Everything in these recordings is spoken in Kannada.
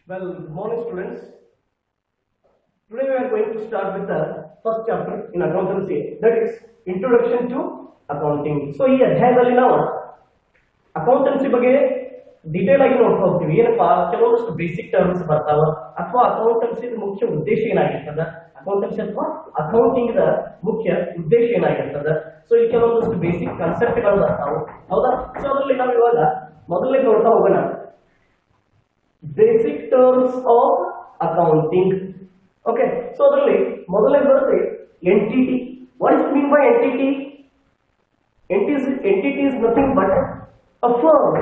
Well, good morning, students. Today we are going to start with the first chapter in accountancy, that is Introduction to Accounting. So, ಈ ಅಧ್ಯಾಯದಲ್ಲಿ ನಾವು ಅಕೌಂಟೆನ್ಸಿ ಬಗ್ಗೆ ಡೀಟೇಲ್ ಆಗಿ ನೋಡ್ತಾ ಹೋಗ್ತೀವಿ. ಏನಪ್ಪಾ ಕೆಲವೊಂದಷ್ಟು ಬೇಸಿಕ್ ಟರ್ಮ್ಸ್ ಬರ್ತಾವ, ಅಥವಾ ಅಕೌಂಟೆನ್ಸಿ ಮುಖ್ಯ ಉದ್ದೇಶ ಏನಾಗಿರ್ತದ, ಅಕೌಂಟೆನ್ಸಿ ಅಥವಾ ಅಕೌಂಟಿಂಗ್ ದ ಮುಖ್ಯ ಉದ್ದೇಶ ಏನಾಗಿರ್ತದ. ಸೊ ಇಲ್ಲಿ ಕೆಲವೊಂದಷ್ಟು ಬೇಸಿಕ್ ಕಾನ್ಸೆಪ್ಟ್ ಗಳು ಬರ್ತಾವ, ಹೌದಾ? ಸೊ ಅದರಲ್ಲಿ ನಾವು ಇವಾಗ ಮೊದಲನೇ ನೋಡ್ತಾ ಹೋಗೋಣ. Basic terms of accounting. Okay, so ಅದರಲ್ಲಿ ಮೊದಲನೇ ಬರುತ್ತೆ entity. What is mean by entity? Entity is nothing but a firm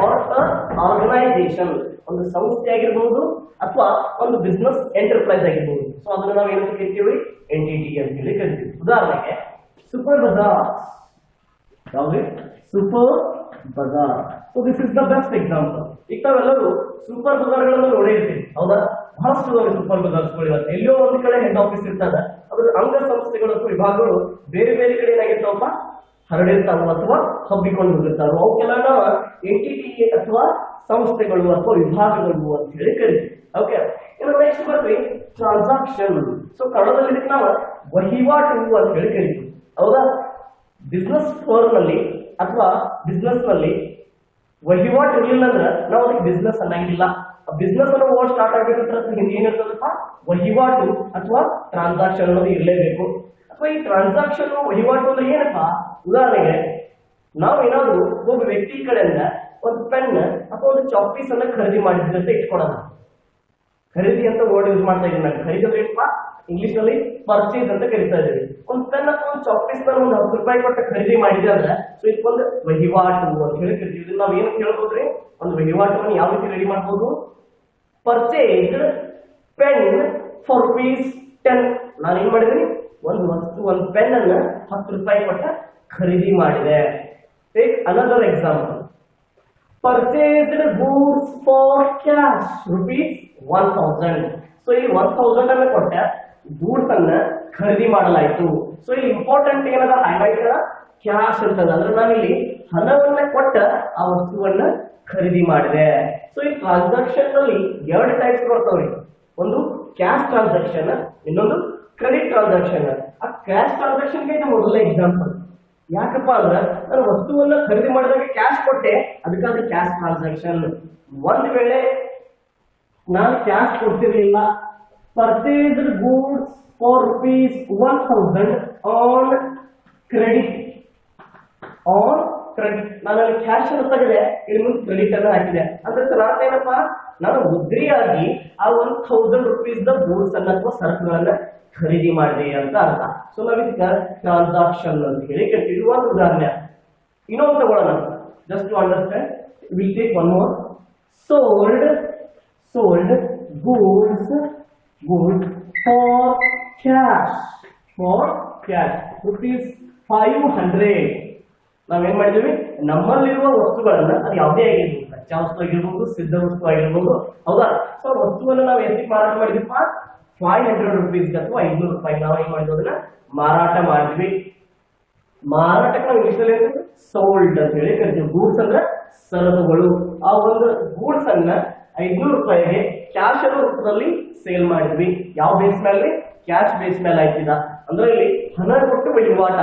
or an organization. ಒಂದು ಸಂಸ್ಥೆ ಆಗಿರಬಹುದು ಅಥವಾ ಒಂದು ಬಿಸ್ನೆಸ್ ಎಂಟರ್ಪ್ರೈಸ್ ಆಗಿರಬಹುದು. ಸೊ ಅದನ್ನ ನಾವು ಏನಂತ ಕರಿತೀವಿ? ಎಂಟಿಟಿ ಅಂತ ಹೇಳಿ ಕರಿತೀವಿ. ಉದಾಹರಣೆಗೆ ಸೂಪರ್ ಬಜಾರ್. ಯಾವುದು? Super bazaar. So this is the best example. ಈಗ ತಾವೆಲ್ಲರೂ ಸೂಪರ್ ಬಜಾರ್ಗಳನ್ನು ನೋಡಿರ್ತೀವಿ, ಹೌದಾ? ಬಹಳಷ್ಟು ಸೂಪರ್ ಬಜಾರ್ಸ್ಗಳು ಇವತ್ತು ಎಲ್ಲೋ ಒಂದು ಕಡೆ ಹೆಡ್ ಆಫೀಸ್ ಇರ್ತದ, ಅದ್ರ ಅಂಗ ಸಂಸ್ಥೆಗಳು ಅಥವಾ ವಿಭಾಗಗಳು ಬೇರೆ ಬೇರೆ ಕಡೆ ಏನಾಗಿರ್ತಾವಪ್ಪ ಹರಡಿರ್ತಾವ ಅಥವಾ ಹಬ್ಬಿಕೊಂಡು ಹೋಗಿರ್ತಾವ. ಅವಕ್ಕೆಲ್ಲ ನಾವು ಎಂಟಿಟಿ ಅಥವಾ ಸಂಸ್ಥೆಗಳು ಅಥವಾ ವಿಭಾಗಗಳು ಅಂತ ಹೇಳಿ ಕರಿತೀವಿ. ಓಕೆ, ಇನ್ನು ನೆಕ್ಸ್ಟ್ ಬರ್ತೀವಿ ಟ್ರಾನ್ಸಾಕ್ಷನ್. ಸೊ ಕನ್ನಡದಲ್ಲಿ ಇದಕ್ಕೆ ನಾವು ವಹಿವಾಟು ಅಂತ ಹೇಳಿ ಕರಿತೀವಿ, ಹೌದಾ? ಬಿಸ್ನೆಸ್ ಫರ್ಮ್ ನಲ್ಲಿ ಅಥವಾ ಬಿಸ್ನೆಸ್ ನಲ್ಲಿ ವಹಿವಾಟು ಇರಲಿಲ್ಲ ಅಂದ್ರೆ ನಾವು ಅದಕ್ಕೆ ಬಿಸ್ನೆಸ್ ಅನ್ನಂಗಿಲ್ಲ. ಬಿಸ್ನೆಸ್ ಅನ್ನೋ ವರ್ಡ್ ಸ್ಟಾರ್ಟ್ ಆಗ್ಬೇಕಂದ್ರೆ ಹಿಂದೆ ಏನಿರ್ತದಪ್ಪ? ವಹಿವಾಟು ಅಥವಾ ಟ್ರಾನ್ಸಾಕ್ಷನ್ ಅನ್ನೋದು ಇರಲೇಬೇಕು. ಅಥವಾ ಈ ಟ್ರಾನ್ಸಾಕ್ಷನ್ ವಹಿವಾಟು ಅಂದ್ರೆ ಏನಪ್ಪಾ? ಉದಾಹರಣೆಗೆ ನಾವು ಏನಾದ್ರು ಒಬ್ಬ ವ್ಯಕ್ತಿ ಕಡೆಯಿಂದ ಒಂದು ಪೆನ್ ಅಥವಾ ಒಂದು ಚಾಪೀಸ್ ಅನ್ನ ಖರೀದಿ ಮಾಡಿದ್ವಿ ಅಂತ ಇಟ್ಕೊಳ್ಳೋಣ. ಖರೀದಿ ಅಂತ ವರ್ಡ್ ಯೂಸ್ ಮಾಡ್ತಾ ಇದ್ದೀವಿ ನಾನು. ಖರೀದಿ ಅಂದ್ರೆ ಏನಪ್ಪಾ? ಇಂಗ್ಲಿಷ್ ನಲ್ಲಿ ಪರ್ಚೇಸ್ ಅಂತ ಕರಿತಾ ಇದ್ದೀವಿ. ಒಂದು ಪೆನ್ ಅಥವಾ ಒಂದು ಚಾಪೀಸ್ ನ ಒಂದು 10 ರೂಪಾಯಿ ಕೊಟ್ಟು ಖರೀದಿ ಮಾಡಿದ್ರೆ ಅಂದ್ರೆ ಸೊ ಇದಕ್ಕೊಂದು ವಹಿವಾಟು ಅಂತ ಹೇಳಿ ಕರಿತೀವಿ. ನಾವ್ ಏನು ಕೇಳ್ಬೋದ್ರಿ? ಒಂದು ವಹಿವಾಟವನ್ನು ಯಾವ ರೀತಿ ರೆಡಿ ಮಾಡ್ಬೋದು? Purchased pen for ₹10. ನಾನು ಏನ್ ಮಾಡಿದ್ರಿ? ಒಂದು ವಸ್ತು, ಒಂದು ಪೆನ್ ಅನ್ನ 10 ರೂಪಾಯಿ ಕೊಟ್ಟ ಖರೀದಿ ಮಾಡಿದೆ. Take another example. Purchased goods for cash ₹1000. So ಇಲ್ಲಿ 1000 ಅನ್ನ ಕೊಟ್ಟ ಗೂಡ್ಸ್ ಅನ್ನ ಖರೀದಿ ಮಾಡಲಾಯಿತು. ಸೊ ಇಲ್ಲಿ ಇಂಪಾರ್ಟೆಂಟ್ ಏನದ ಹೈಲೈಟ್ ಕ್ಯಾಶ್ ಅಂತದ, ಅಂದ್ರೆ ನಾನಿಲ್ಲಿ ಹಣವನ್ನ ಕೊಟ್ಟ ಆ ವಸ್ತುವನ್ನ ಖರೀದಿ ಮಾಡಿದೆ. ಸೊ ಈ ಟ್ರಾನ್ಸಾಕ್ಷನ್ ನಲ್ಲಿ 2 ಟೈಪ್ಸ್ ಬರ್ತಾವ್ರಿ. ಒಂದು ಕ್ಯಾಶ್ ಟ್ರಾನ್ಸಾಕ್ಷನ್, ಇನ್ನೊಂದು ಕ್ರೆಡಿಟ್ ಟ್ರಾನ್ಸಾಕ್ಷನ್. ಆ ಕ್ಯಾಶ್ ಟ್ರಾನ್ಸಾಕ್ಷನ್ ಗೆ ಇದು ಮೊದಲನೇ ಎಕ್ಸಾಂಪಲ್. ಯಾಕಪ್ಪ ಅಂದ್ರೆ ನಾನು ವಸ್ತುವನ್ನ ಖರೀದಿ ಮಾಡಿದಾಗ ಕ್ಯಾಶ್ ಕೊಟ್ಟೆ, ಅದಕ್ಕಾಗಿ ಕ್ಯಾಶ್ ಟ್ರಾನ್ಸಾಕ್ಷನ್. ಒಂದ್ ವೇಳೆ ನಾನು ಕ್ಯಾಶ್ ಕೊಡ್ತಿರ್ಲಿಲ್ಲ, purchased goods for ₹1000 on credit. On credit ನಾನು ಅಲ್ಲಿ ಕ್ಯಾಶ್ ಅನ್ನು ತೆಗೆದೆ, ಇಲ್ಲಿ ಮುಂದೆ ಕ್ರೆಡಿಟ್ ಅನ್ನು ಹಾಕಿದೆ. ಅಂದ್ರೆ ಅರ್ಥ ಏನಪ್ಪಾ? ನಾನು ಉದ್ರಿಯಾಗಿ ಆ ₹1000 ದ ಗೂಡ್ಸ್ ಅನ್ನ ಅಥವಾ ಸರಕುಗಳನ್ನ ಖರೀದಿ ಮಾಡಿದೆ ಅಂತ ಅರ್ಥ. ಸೊ ನಾವ್ ಇದಕ್ಕೆ ಟ್ರಾನ್ಸಾಕ್ಷನ್ ಅಂತ ಹೇಳಿ ಕರಿತೀವಿ. ಒಂದು ಉದಾಹರಣೆ ಇನ್ನೊಂದು ತಗೊಳ್ಳೋಣ, just to understand. Will take one more. Sold goods for cash ₹500. ನಾವೇನ್ ಮಾಡಿದೀವಿ? ನಮ್ಮಲ್ಲಿರುವ ವಸ್ತುಗಳನ್ನ, ಅದು ಯಾವುದೇ ಆಗಿರ್ಬೋದು, ಕಚ್ಚಾ ವಸ್ತು ಆಗಿರ್ಬೋದು, ಸಿದ್ಧ ವಸ್ತು ಆಗಿರ್ಬೋದು, ಹೌದಾ? ಸೊ ವಸ್ತುವನ್ನ ನಾವು ಎಷ್ಟಕ್ಕೆ ಮಾರಾಟ ಮಾಡಿದ್ವಿಪ್ಪ? ₹500 ಅಥವಾ ₹500 ನಾವು ಏನ್ ಮಾಡಿದ್ವಿ? ಅದನ್ನ ಮಾರಾಟ ಮಾಡಿದ್ವಿ. ಮಾರಾಟಕ್ಕೆ ನಾವು ಇಂಗ್ಲಿಷ್ ಸೋಲ್ಡ್ ಅಂತ ಹೇಳಿ ಕರಿತೀವಿ. ಗೂಡ್ಸ್ ಅಂದ್ರೆ ಸರಕುಗಳು. ಆ ಒಂದು ಗೂಡ್ಸ್ ಅನ್ನ ₹500 ಕ್ಯಾಶ್ ರೂಪದಲ್ಲಿ ಸೇಲ್ ಮಾಡಿದ್ವಿ. ಯಾವ ಬೇಸ್ ಮೇಲೆ? ಕ್ಯಾಶ್ ಬೇಸ್ ಮೇಲೆ ಆಯ್ತಿದ. ಅಂದ್ರೆ ಇಲ್ಲಿ ಹಣ ಕೊಟ್ಟು ವಹಿವಾಟ.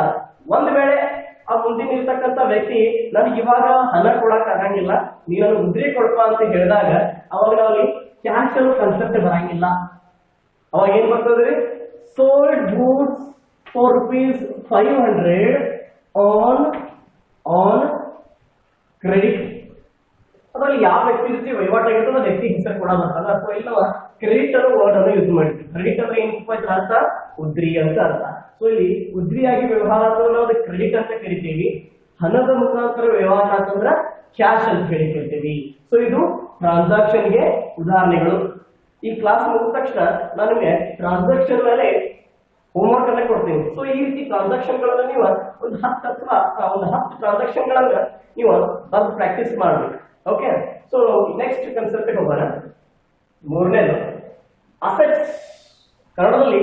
ಒಂದ್ ವೇಳೆ ಆ ಮುಂದಿನ ಇರ್ತಕ್ಕಂಥ ವ್ಯಕ್ತಿ ನನಗೆ ಇವಾಗ ಹಣ ಕೊಡಕ್ ಆಗಂಗಿಲ್ಲ, ನೀನು ಮುದ್ರೆ ಕೊಡಪ್ಪ ಅಂತ ಹೇಳಿದಾಗ ಅವಾಗ ನಾವು ಕ್ಯಾಶ್ ಅನ್ನೋ ಕನ್ಸೆಪ್ಟ್ ಬರಂಗಿಲ್ಲ. ಅವಾಗ ಏನ್ ಬರ್ತದ್ರಿ? Sold goods for ₹500 on credit. ಅದ್ರಲ್ಲಿ ಯಾವ ವ್ಯಕ್ತಿ ಜೊತೆ ವಹಿವಾಟು ಆಗಿರ್ತದೆ ಆ ವ್ಯಕ್ತಿ ಹೆಸರು ಕೂಡ ಬರ್ತಲ್ಲ, ಅಥವಾ ಇಲ್ಲ ಕ್ರೆಡಿಟ್ ಅನ್ನೋ ವರ್ಡ್ ಅನ್ನು ಯೂಸ್ ಮಾಡ್ತೀವಿ. ಕ್ರೆಡಿಟ್ ಅಂದ್ರೆ ಏನಪ್ಪ ಅರ್ಥ? ಉದ್ರಿ ಅಂತ ಅರ್ಥ. ಸೊ ಇಲ್ಲಿ ಉದ್ರಿಯಾಗಿ ವ್ಯವಹಾರ ನಾವು ಅದಕ್ಕೆ ಕ್ರೆಡಿಟ್ ಅಂತ ಕರಿತೀವಿ. ಹಣದ ಮುಖಾಂತರ ವ್ಯವಹಾರ ಅಂತಂದ್ರ ಕ್ಯಾಶ್ ಅಂತ ಹೇಳಿ ಕರಿತೀವಿ. ಸೊ ಇದು ಟ್ರಾನ್ಸಾಕ್ಷನ್ ಗೆ ಉದಾಹರಣೆಗಳು. ಈ ಕ್ಲಾಸ್ ಮುಗಿದ ತಕ್ಷಣ ನಾನು ನಿಮಗೆ ಟ್ರಾನ್ಸಾಕ್ಷನ್ ಮೇಲೆ ಹೋಮ್ವರ್ಕ್ ಅನ್ನ ಕೊಡ್ತೀನಿ. ಸೊ ಈ ರೀತಿ ಟ್ರಾನ್ಸಾಕ್ಷನ್ ಗಳನ್ನ ನೀವು ಒಂದು 10 ಟ್ರಾನ್ಸಾಕ್ಷನ್ ಗಳನ್ನ ನೀವು ಬಂದು ಪ್ರಾಕ್ಟೀಸ್ ಮಾಡಬೇಕು. ಓಕೆ, ಸೊ ನೆಕ್ಸ್ಟ್ ಕನ್ಸೆಪ್ಟ್ ಹೋಗೋಣ. ಮೂರನೇದು ಅಸೆಟ್ಸ್. ಕನ್ನಡದಲ್ಲಿ